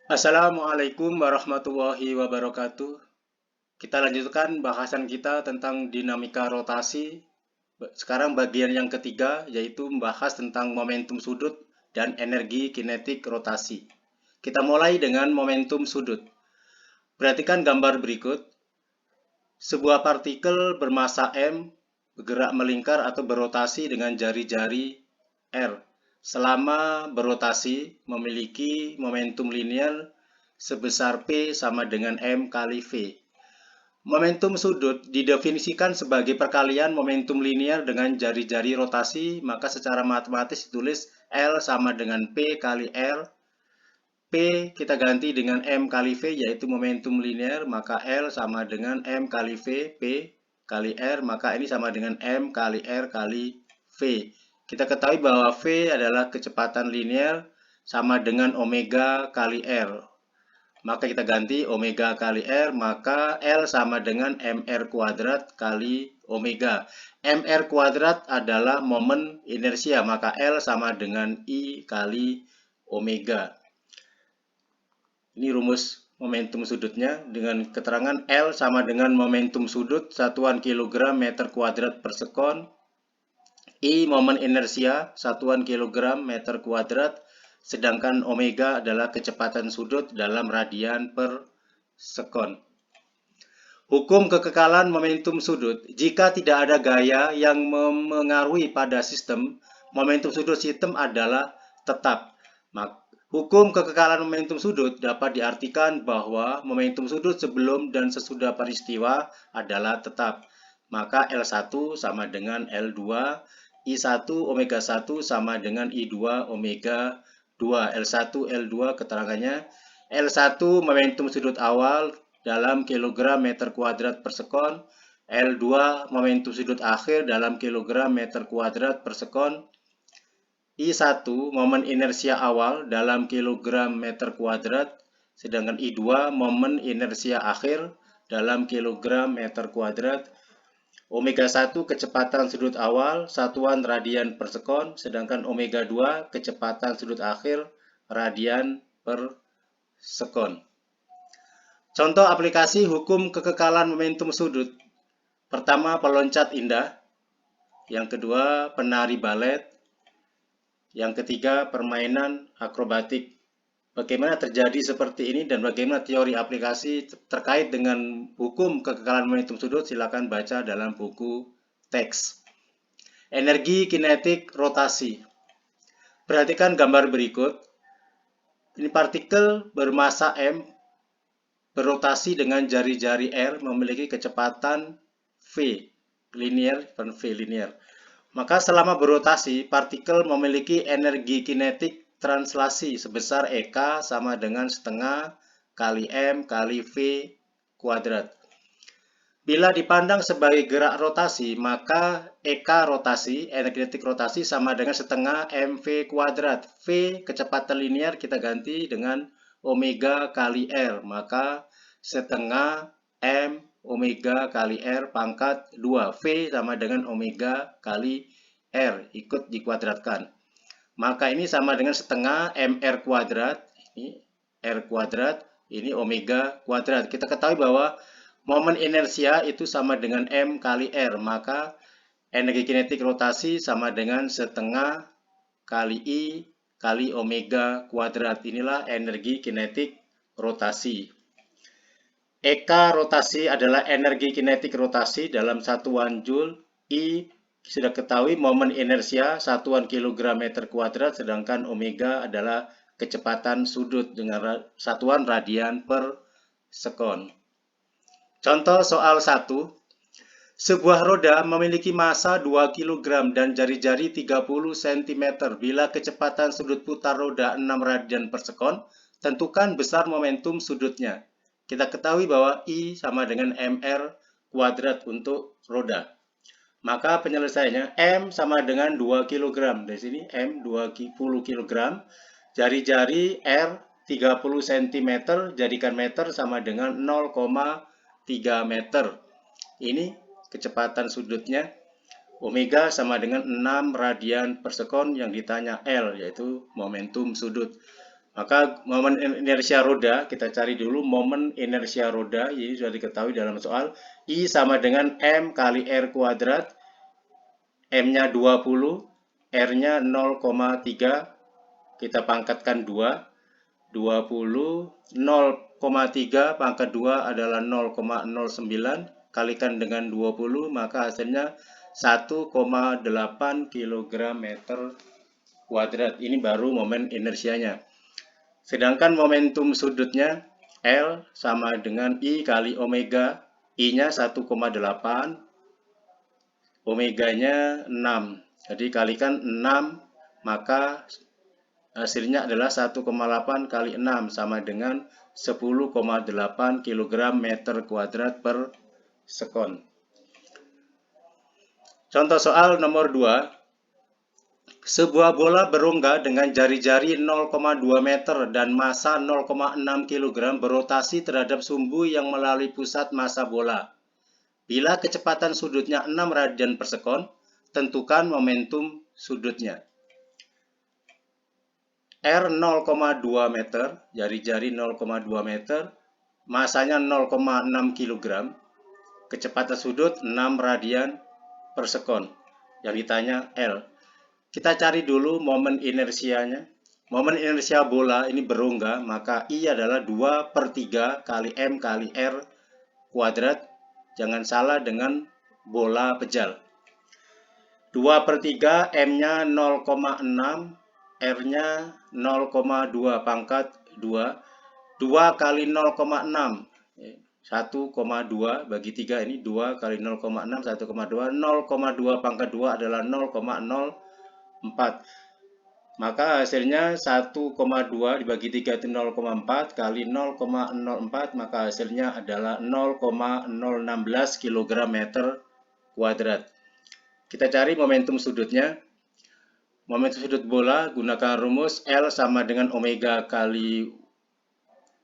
Assalamualaikum warahmatullahi wabarakatuh. Kita lanjutkan bahasan kita tentang dinamika rotasi. Sekarang bagian yang ketiga, yaitu membahas tentang momentum sudut dan energi kinetik rotasi. Kita mulai dengan momentum sudut. Perhatikan gambar berikut. Sebuah partikel bermasa M bergerak melingkar atau berotasi dengan jari-jari R. Selama berotasi memiliki momentum linear sebesar P sama dengan M kali V. Momentum sudut didefinisikan sebagai perkalian momentum linear dengan jari-jari rotasi, maka secara matematis ditulis L sama dengan P kali R. P kita ganti dengan M kali V, yaitu momentum linear, maka L sama dengan M kali V, P kali R, maka ini sama dengan M kali R kali V. Kita ketahui bahwa V adalah kecepatan linear sama dengan omega kali R. Maka kita ganti omega kali R, maka L sama dengan mr kuadrat kali omega. Mr kuadrat adalah momen inersia, maka L sama dengan I kali omega. Ini rumus momentum sudutnya dengan keterangan L sama dengan momentum sudut satuan kilogram meter kuadrat per sekon. I momen inersia satuan kilogram meter kuadrat, sedangkan omega adalah kecepatan sudut dalam radian per sekon. Hukum kekekalan momentum sudut. Jika tidak ada gaya yang memengaruhi pada sistem, momentum sudut sistem adalah tetap. Hukum kekekalan momentum sudut dapat diartikan bahwa momentum sudut sebelum dan sesudah peristiwa adalah tetap. Maka L1 sama dengan L2, I1 omega 1 sama dengan I2 omega 2. L1, L2 keterangannya. L1 momentum sudut awal dalam kilogram meter kuadrat per sekon. L2 momentum sudut akhir dalam kilogram meter kuadrat per sekon. I1 momen inersia awal dalam kilogram meter kuadrat, sedangkan I2 momen inersia akhir dalam kilogram meter kuadrat. Omega 1 kecepatan sudut awal satuan radian per sekon, sedangkan omega 2 kecepatan sudut akhir radian per sekon. Contoh aplikasi hukum kekekalan momentum sudut. Pertama, peloncat indah. Yang kedua, penari balet. Yang ketiga, permainan akrobatik. Bagaimana terjadi seperti ini dan bagaimana teori aplikasi terkait dengan hukum kekekalan momentum sudut, silakan baca dalam buku teks. Energi kinetik rotasi. Perhatikan gambar berikut. Ini partikel bermasa M berotasi dengan jari-jari R memiliki kecepatan V linear dan V linear. Maka selama berotasi, partikel memiliki energi kinetik translasi sebesar EK sama dengan setengah kali M kali V kuadrat. Bila dipandang sebagai gerak rotasi, maka EK rotasi, energi kinetik rotasi sama dengan setengah MV kuadrat. V kecepatan linear kita ganti dengan omega kali R, maka setengah M omega kali R pangkat 2. V sama dengan omega kali R, ikut dikuadratkan. Maka ini sama dengan setengah MR kuadrat, ini R kuadrat, ini omega kuadrat. Kita ketahui bahwa momen inersia itu sama dengan M kali R, maka energi kinetik rotasi sama dengan setengah kali I kali omega kuadrat. Inilah energi kinetik rotasi. EK rotasi adalah energi kinetik rotasi dalam satuan Joule. I sudah ketahui momen inersia satuan kilogram meter kuadrat, sedangkan omega adalah kecepatan sudut dengan satuan radian per sekon. Contoh soal 1. Sebuah roda memiliki massa 2 kg dan jari-jari 30 cm. Bila kecepatan sudut putar roda 6 radian per sekon, tentukan besar momentum sudutnya. Kita ketahui bahwa I sama dengan MR kuadrat untuk roda. Maka penyelesaiannya M sama dengan 2 kg. Dari sini M 20 kg. Jari-jari R 30 cm, jadikan meter sama dengan 0,3 meter. Ini kecepatan sudutnya. Omega sama dengan 6 radian per sekon, yang ditanya L, yaitu momentum sudut. Maka momen inersia roda, kita cari dulu momen inersia roda, ini sudah diketahui dalam soal. I sama dengan M kali R kuadrat, M-nya 20, R-nya 0,3, kita pangkatkan 2, 20, 0,3 pangkat 2 adalah 0,09, kalikan dengan 20, maka hasilnya 1,8 kg meter kuadrat. Ini baru momen inersianya. Sedangkan momentum sudutnya L sama dengan I kali omega. I-nya 1,8, omeganya 6. Jadi kalikan 6, maka hasilnya adalah 1,8 kali 6 sama dengan 10,8 kg meter kuadrat per sekon. Contoh soal nomor 2. Sebuah bola berongga dengan jari-jari 0,2 meter dan massa 0,6 kg berotasi terhadap sumbu yang melalui pusat massa bola. Bila kecepatan sudutnya 6 radian per sekon, tentukan momentum sudutnya. R 0,2 meter, jari-jari 0,2 meter, masanya 0,6 kg, kecepatan sudut 6 radian per sekon. Yang ditanya L. Kita cari dulu momen inersianya. Momen inersia bola ini berongga, maka I adalah 2/3 kali M kali R kuadrat. Jangan salah dengan bola pejal. 2/3, M-nya 0,6, R-nya 0,2 pangkat 2. 2 kali 0,6. 1,2 bagi 3 ini 2 kali 0,6, 1,2. 0,2 pangkat 2 adalah 0,04. Maka hasilnya 1,2 dibagi 3 itu 0,4 kali 0,04, maka hasilnya adalah 0,016 kg meter kuadrat. Kita cari momentum sudutnya. Momentum sudut bola gunakan rumus L sama dengan omega kali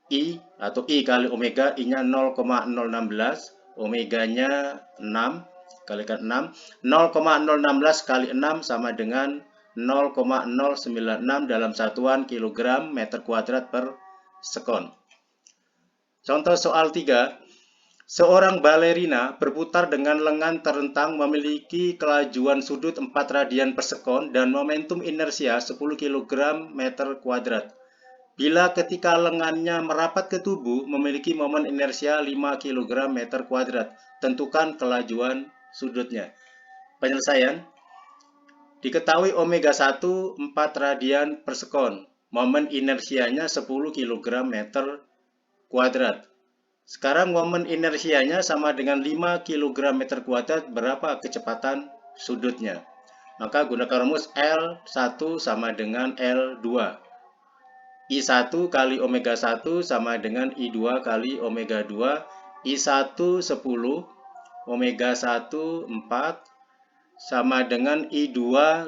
I atau I kali omega. I-nya 0,016, omeganya 6, kalikan 6. 0,016 kali 6 sama dengan 0,096 dalam satuan kilogram meter kuadrat per sekon. Contoh soal 3. Seorang balerina berputar dengan lengan terentang memiliki kelajuan sudut 4 radian per sekon dan momentum inersia 10 kg meter kuadrat. Bila ketika lengannya merapat ke tubuh memiliki momen inersia 5 kg meter kuadrat, tentukan kelajuan sudutnya. Penyelesaian. Diketahui omega 1 4 radian per sekon. Momen inersianya 10 kg meter kuadrat. Sekarang momen inersianya sama dengan 5 kg meter kuadrat, berapa kecepatan sudutnya? Maka gunakan rumus L1 sama dengan L2. I1 kali omega 1 sama dengan I2 kali omega 2. I1 10, omega 1 4, sama dengan I2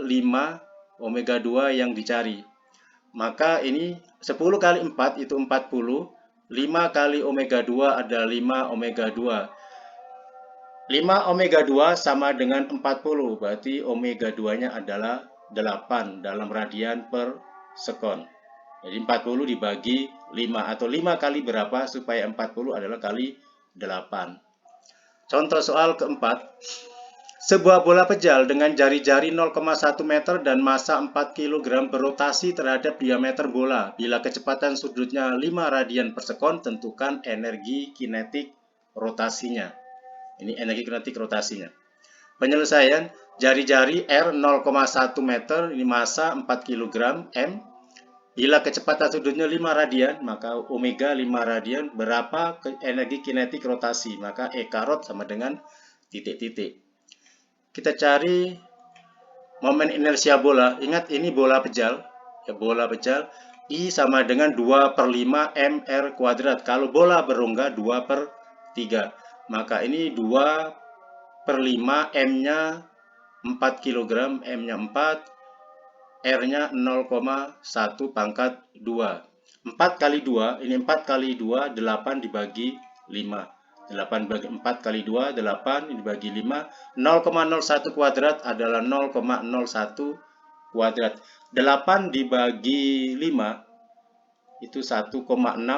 5, omega 2 yang dicari. Maka ini 10 kali 4 itu 40, 5 kali omega 2 adalah 5 omega 2. 5 omega 2 sama dengan 40, berarti omega 2-nya adalah 8 dalam radian per sekon. Jadi 40 dibagi 5, atau 5 kali berapa supaya 40 adalah kali 8. Contoh soal keempat. Sebuah bola pejal dengan jari-jari 0,1 meter dan massa 4 kg berotasi terhadap diameter bola. Bila kecepatan sudutnya 5 radian per sekon, tentukan energi kinetik rotasinya. Ini energi kinetik rotasinya. Penyelesaian, jari-jari R 0,1 meter, ini massa 4 kg M. Bila kecepatan sudutnya 5 radian, maka omega 5 radian, berapa energi kinetik rotasi? Maka E karot sama dengan titik-titik. Kita cari momen inersia bola. Ingat ini bola pejal. Ya, bola pejal. I sama dengan 2/5 mr kuadrat. Kalau bola berongga 2/3. Maka ini 2/5, M-nya 4 kg, M-nya 4, R-nya 0,1 pangkat 2. 4 kali 2, ini 4 kali 2, 8 dibagi 5. 8 bagi 4 kali 2, 8 dibagi 5. 0,01 kuadrat adalah 0,01 kuadrat. 8 dibagi 5 itu 1,6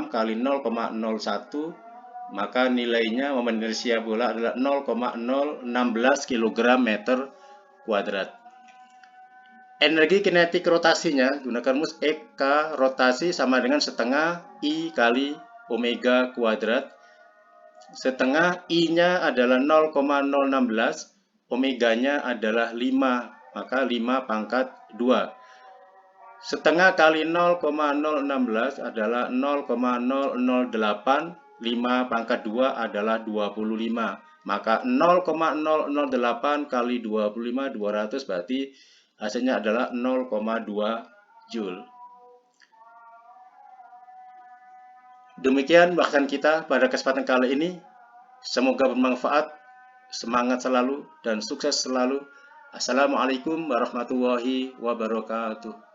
kali 0,01, maka nilainya momen inersia bola adalah 0,016 kg meter kuadrat. Energi kinetik rotasinya gunakan rumus EK rotasi sama dengan setengah I kali omega kuadrat. Setengah I-nya adalah 0,016, omeganya adalah 5, maka 5 pangkat 2. Setengah kali 0,016 adalah 0,008, 5 pangkat 2 adalah 25. Maka 0,008 kali 25, 200, berarti hasilnya adalah 0,2 Joule. Demikian bahasan kita pada kesempatan kali ini. Semoga bermanfaat. Semangat selalu dan sukses selalu. Assalamualaikum warahmatullahi wabarakatuh.